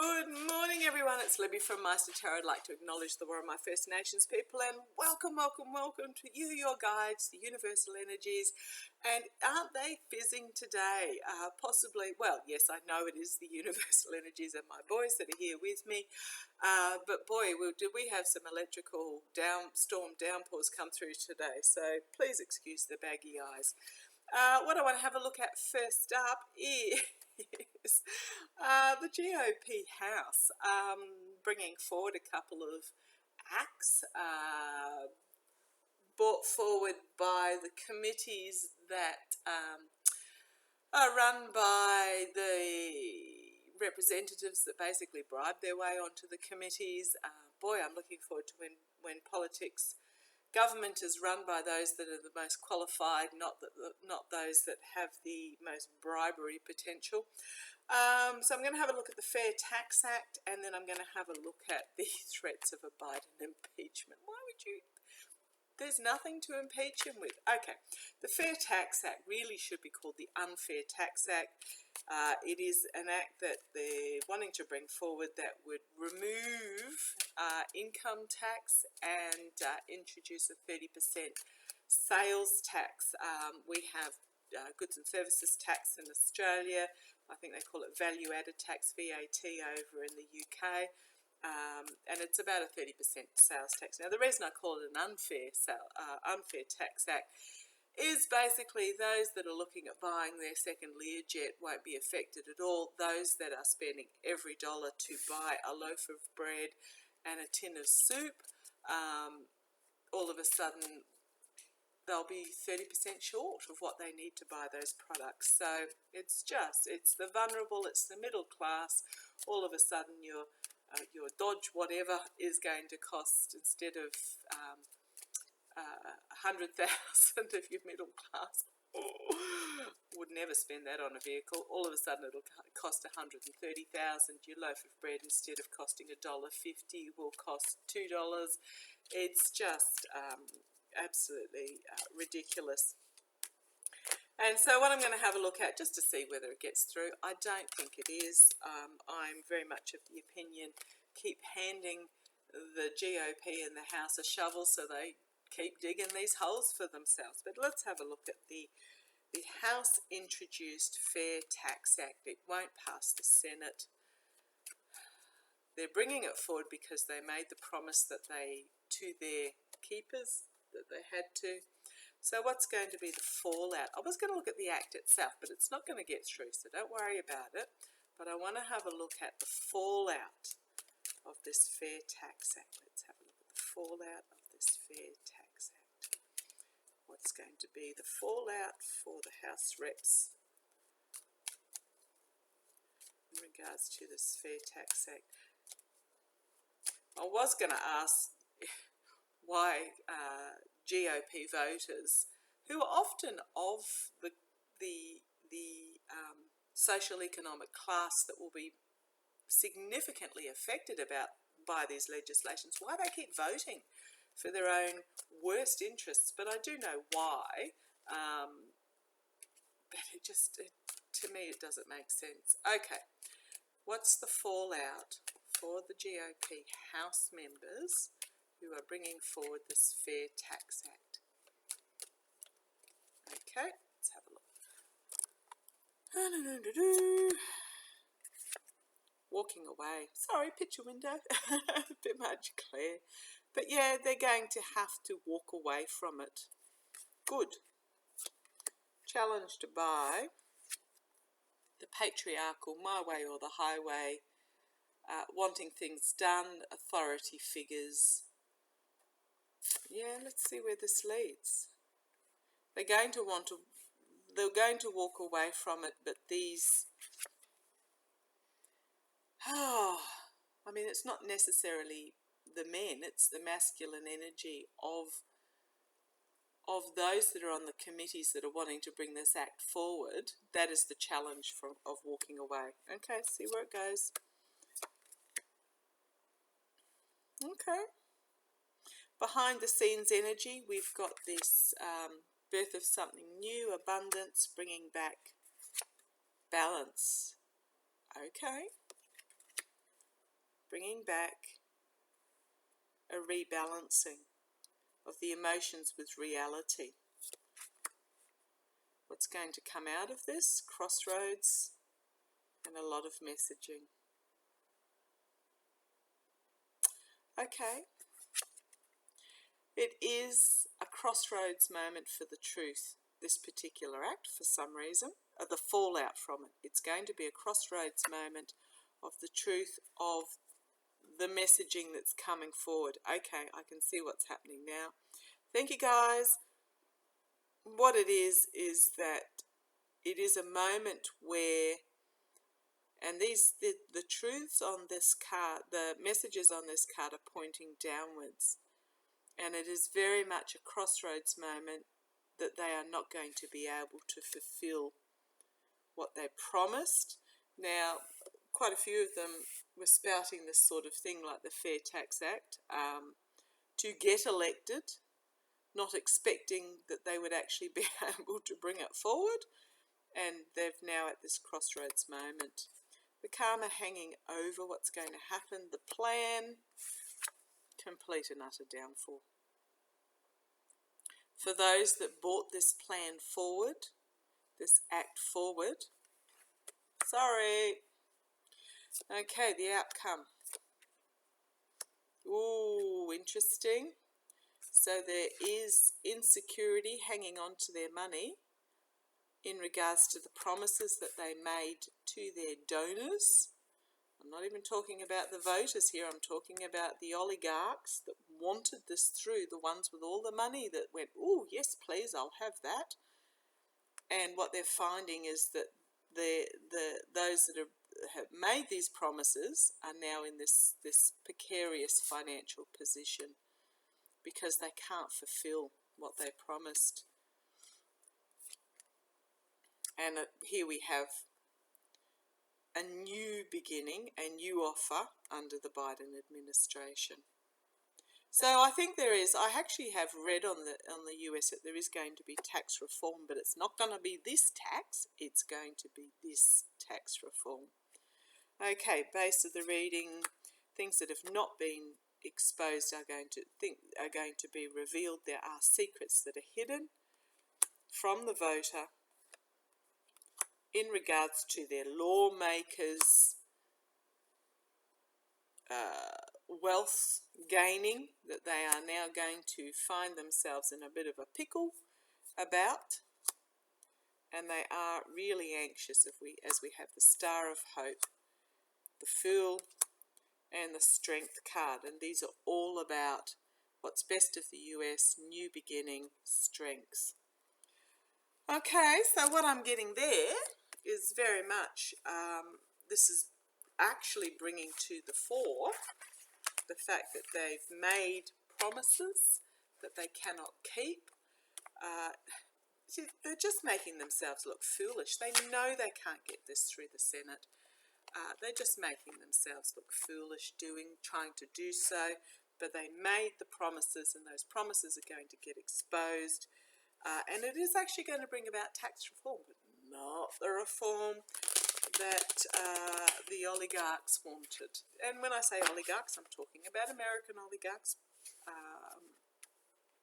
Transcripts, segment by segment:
Good morning, everyone. It's Libby from Master Tarot. I'd like to acknowledge the war of my First Nations people and welcome to you, your guides, the universal energies. And aren't they fizzing today? Possibly, well, yes, I know it is the universal energies and my boys that are here with me. But boy, did we have some electrical storm downpours come through today. So please excuse the baggy eyes. What I want to have a look at first up is the GOP House bringing forward a couple of acts brought forward by the committees that are run by the representatives that basically bribe their way onto the committees. Boy, I'm looking forward to when government is run by those that are the most qualified, not those that have the most bribery potential. So I'm going to have a look at the Fair Tax Act, and then I'm going to have a look at the threats of a Biden impeachment. Why would you? There's nothing to impeach him with. Okay, the Fair Tax Act really should be called the Unfair Tax Act. It is an act that they're wanting to bring forward that would remove income tax and introduce a 30% sales tax. We have goods and services tax in Australia. I think they call it value-added tax, VAT, over in the UK. And it's about a 30% sales tax. Now, the reason I call it an unfair tax act is basically those that are looking at buying their second Learjet won't be affected at all. Those that are spending every dollar to buy a loaf of bread and a tin of soup, all of a sudden they'll be 30% short of what they need to buy those products. So it's the vulnerable, it's the middle class. All of a sudden your Dodge whatever is going to cost, instead of 100,000 if you're middle class, would never spend that on a vehicle. All of a sudden it'll cost 130,000. Your loaf of bread, instead of costing $1.50, will cost $2. It's just absolutely ridiculous. And so what I'm going to have a look at, just to see whether it gets through, I don't think it is. I'm very much of the opinion, keep handing the GOP and the House a shovel so they keep digging these holes for themselves. But let's have a look at the House introduced Fair Tax Act. It won't pass the Senate. They're bringing it forward because they made the promise to their keepers that they had to. So what's going to be the fallout? I was going to look at the Act itself, but it's not going to get through, so don't worry about it. But I want to have a look at the fallout of this Fair Tax Act. Let's have a look at the fallout of this Fair Tax Act. What's going to be the fallout for the House Reps in regards to this Fair Tax Act? I was going to ask why GOP voters, who are often of the social economic class that will be significantly affected by these legislations, why they keep voting for their own worst interests. But I do know why. But to me, it doesn't make sense. Okay, what's the fallout for the GOP House members who are bringing forward this Fair Tax Act? Okay, let's have a look. Walking away. Sorry, picture window. A bit much glare. But yeah, they're going to have to walk away from it. Good. Challenged by the patriarchal my way or the highway, wanting things done, authority figures. Yeah, let's see where this leads. They're going to walk away from it, but these, I mean, it's not necessarily the men, it's the masculine energy of those that are on the committees that are wanting to bring this act forward. That is the challenge of walking away. Okay, see where it goes. Okay. Behind the scenes energy, we've got this birth of something new, abundance, bringing back balance. Okay. bringing back a rebalancing of the emotions with reality. What's going to come out of this? Crossroads and a lot of messaging. Okay. It is a crossroads moment for the truth, this particular act, for some reason, the fallout from it. It's going to be a crossroads moment of the truth of the messaging that's coming forward. Okay, I can see what's happening now. Thank you, guys. What it is that it is a moment where, and the truths on this card, the messages on this card are pointing downwards. And it is very much a crossroads moment that they are not going to be able to fulfill what they promised. Now, quite a few of them were spouting this sort of thing like the Fair Tax Act to get elected, not expecting that they would actually be able to bring it forward. And they've now at this crossroads moment. The karma hanging over what's going to happen, the plan, complete and utter downfall. For those that brought this plan forward, this act forward, sorry. Okay, the outcome. Ooh, interesting. So there is insecurity hanging on to their money in regards to the promises that they made to their donors. I'm not even talking about the voters here, I'm talking about the oligarchs that wanted this through, the ones with all the money that went, oh, yes, please, I'll have that. And what they're finding is that those that have made these promises are now in this precarious financial position because they can't fulfill what they promised. And here we have a new beginning, a new offer under the Biden administration. So I think there is, I actually have read on the US that there is going to be tax reform, but it's not going to be this tax, it's going to be this tax reform. Okay, base of the reading, things that have not been exposed are going to be revealed. There are secrets that are hidden from the voter in regards to their lawmakers' wealth gaining, that they are now going to find themselves in a bit of a pickle about, and they are really anxious as we have the Star of Hope, the Fool, and the Strength card, and these are all about what's best of the US, new beginning, strengths. Okay, so what I'm getting there is very much, this is actually bringing to the fore the fact that they've made promises that they cannot keep. They're just making themselves look foolish. They know they can't get this through the Senate. They're just making themselves look foolish trying to do so, but they made the promises, and those promises are going to get exposed. And it is actually going to bring about tax reform, but not the reform that the oligarchs wanted. And when I say oligarchs, I'm talking about American oligarchs.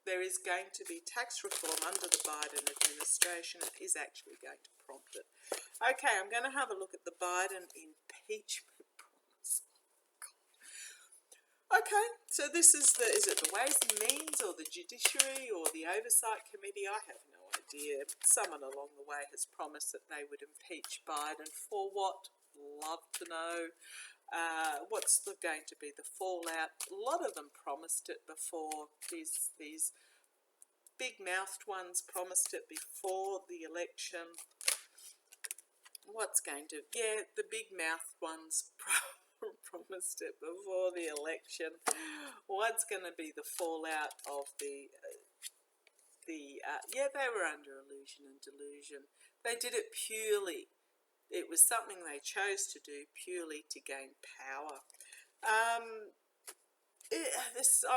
There is going to be tax reform under the Biden administration. It is actually going to prompt it. Okay, I'm going to have a look at the Biden impeachment promise. Okay, so this is is it the Ways and Means or the Judiciary or the Oversight Committee? I have no idea. Someone along the way has promised that they would impeach Biden for what? Love to know. What's going to be the fallout? A lot of them promised it before. These big-mouthed ones promised it before the election. What's going to... Yeah, the big-mouthed ones promised it before the election. What's going to be the fallout of yeah, they were under illusion and delusion. They did it purely. It was something they chose to do purely to gain power. I'm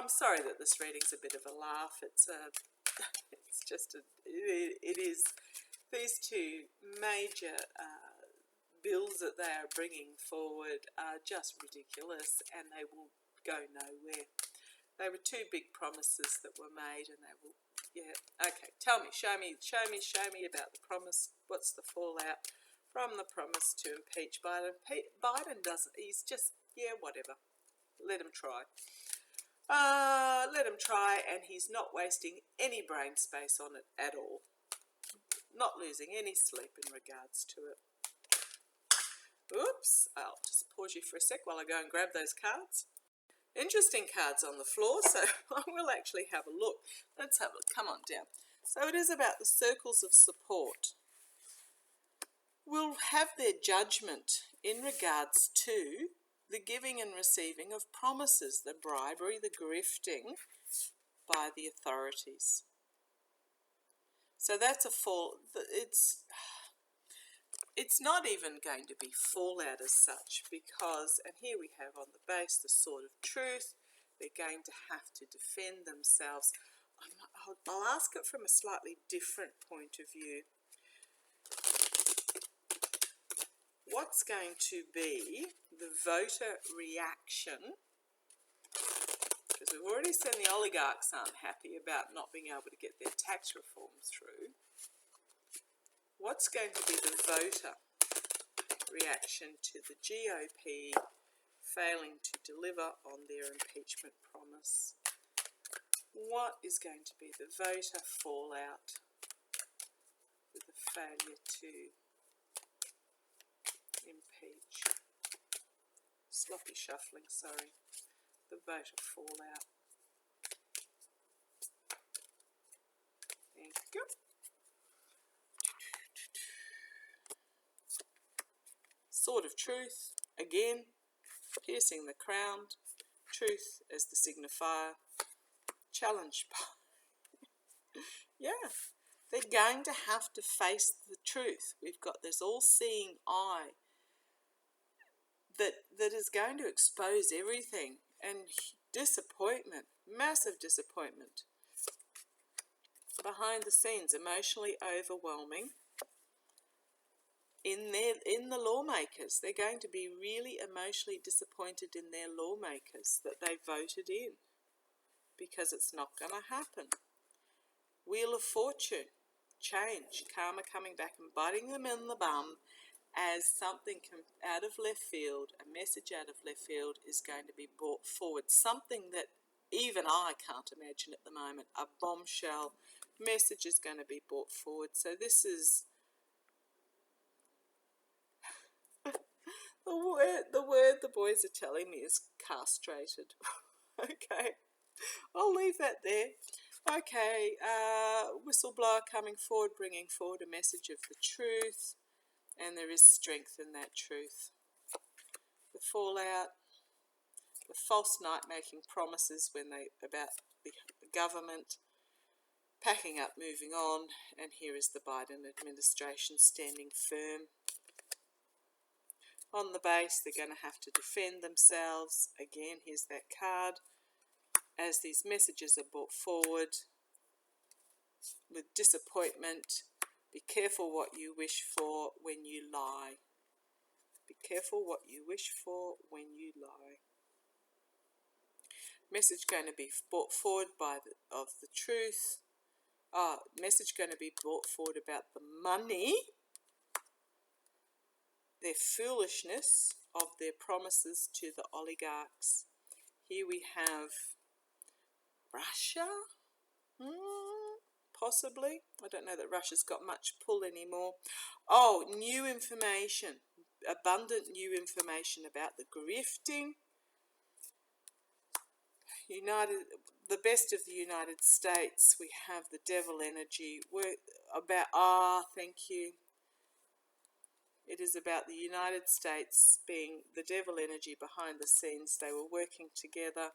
sorry that this reading's a bit of a laugh. It's just it is these two major bills that they are bringing forward are just ridiculous, and they will go nowhere. They were two big promises that were made, and they will, yeah, okay, tell me, show me about the promise. What's the fallout from the promise to impeach Biden? Biden doesn't, he's just, yeah, whatever. Let him try. Let him try, and he's not wasting any brain space on it at all. Not losing any sleep in regards to it. Oops, I'll just pause you for a sec while I go and grab those cards. Interesting cards on the floor, so I will actually have a look. Let's have a look. Come on down. So it is about the circles of support. Will have their judgment in regards to the giving and receiving of promises, the bribery, the grifting by the authorities. So that's a fall. It's not even going to be fallout as such, because, and here we have on the base the sword of truth. They're going to have to defend themselves. I'll ask it from a slightly different point of view. What's going to be the voter reaction? Because we've already seen the oligarchs aren't happy about not being able to get their tax reforms through. What's going to be the voter reaction to the GOP failing to deliver on their impeachment promise? What is going to be the voter fallout with the failure to impeach? Sloppy shuffling, sorry. The voter fallout. Thank you. Sword of truth, again, piercing the crown, truth as the signifier, challenge. Yeah, they're going to have to face the truth. We've got this all-seeing eye that is going to expose everything, and disappointment, massive disappointment. Behind the scenes, emotionally overwhelming. In the lawmakers, they're going to be really emotionally disappointed in their lawmakers that they voted in, because it's not going to happen. Wheel of Fortune, change, karma coming back and biting them in the bum as something out of left field, a message out of left field is going to be brought forward. Something that even I can't imagine at the moment. A bombshell message is going to be brought forward. So this is the word the boys are telling me is castrated. Okay, I'll leave that there. Okay, whistleblower coming forward, bringing forward a message of the truth, and there is strength in that truth. The fallout, the false knight making promises about the government, packing up, moving on, and here is the Biden administration standing firm. On the base, they're going to have to defend themselves. Again, here's that card. As these messages are brought forward with disappointment, be careful what you wish for when you lie. Be careful what you wish for when you lie. Message going to be brought forward of the truth. Message going to be brought forward about the money, their foolishness of their promises to the oligarchs. Here we have Russia, possibly. I don't know that Russia's got much pull anymore. Oh, new information, abundant new information about the grifting. The best of the United States. We have the devil energy. Thank you. It is about the United States being the devil energy behind the scenes. They were working together.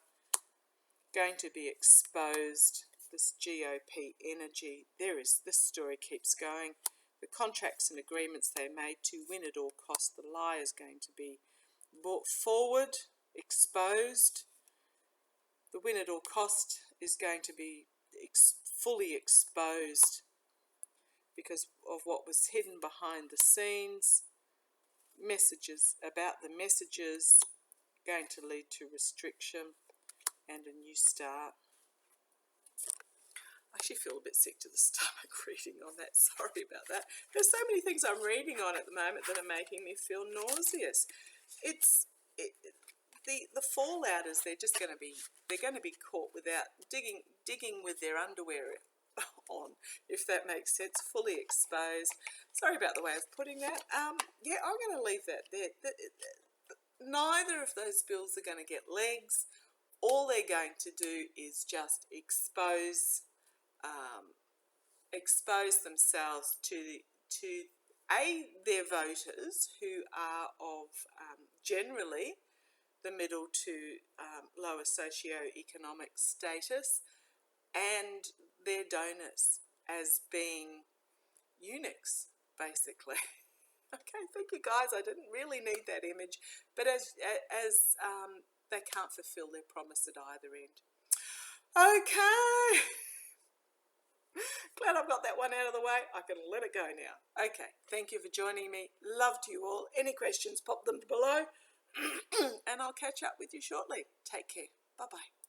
Going to be exposed. This GOP energy. This story keeps going. The contracts and agreements they made to win at all costs. The lie is going to be brought forward, exposed. The win at all cost is going to be fully exposed because of what was hidden behind the scenes. messages about the messages going to lead to restriction and a new start. I actually feel a bit sick to the stomach reading on that. Sorry about that. There's so many things I'm reading on at the moment that are making me feel nauseous. The fallout is they're going to be caught without digging with their underwear on, if that makes sense, fully exposed. Sorry about the way of putting that. Yeah, I'm going to leave that there. Neither of those bills are going to get legs. All they're going to do is just expose themselves to their voters, who are of generally the middle to lower socio-economic status, and their donors as being eunuchs, basically. Okay, thank you guys. I didn't really need that image, but as they can't fulfil their promise at either end. Okay. Glad I've got that one out of the way. I can let it go now. Okay, thank you for joining me. Love to you all. Any questions, pop them below. And I'll catch up with you shortly. Take care. Bye-bye.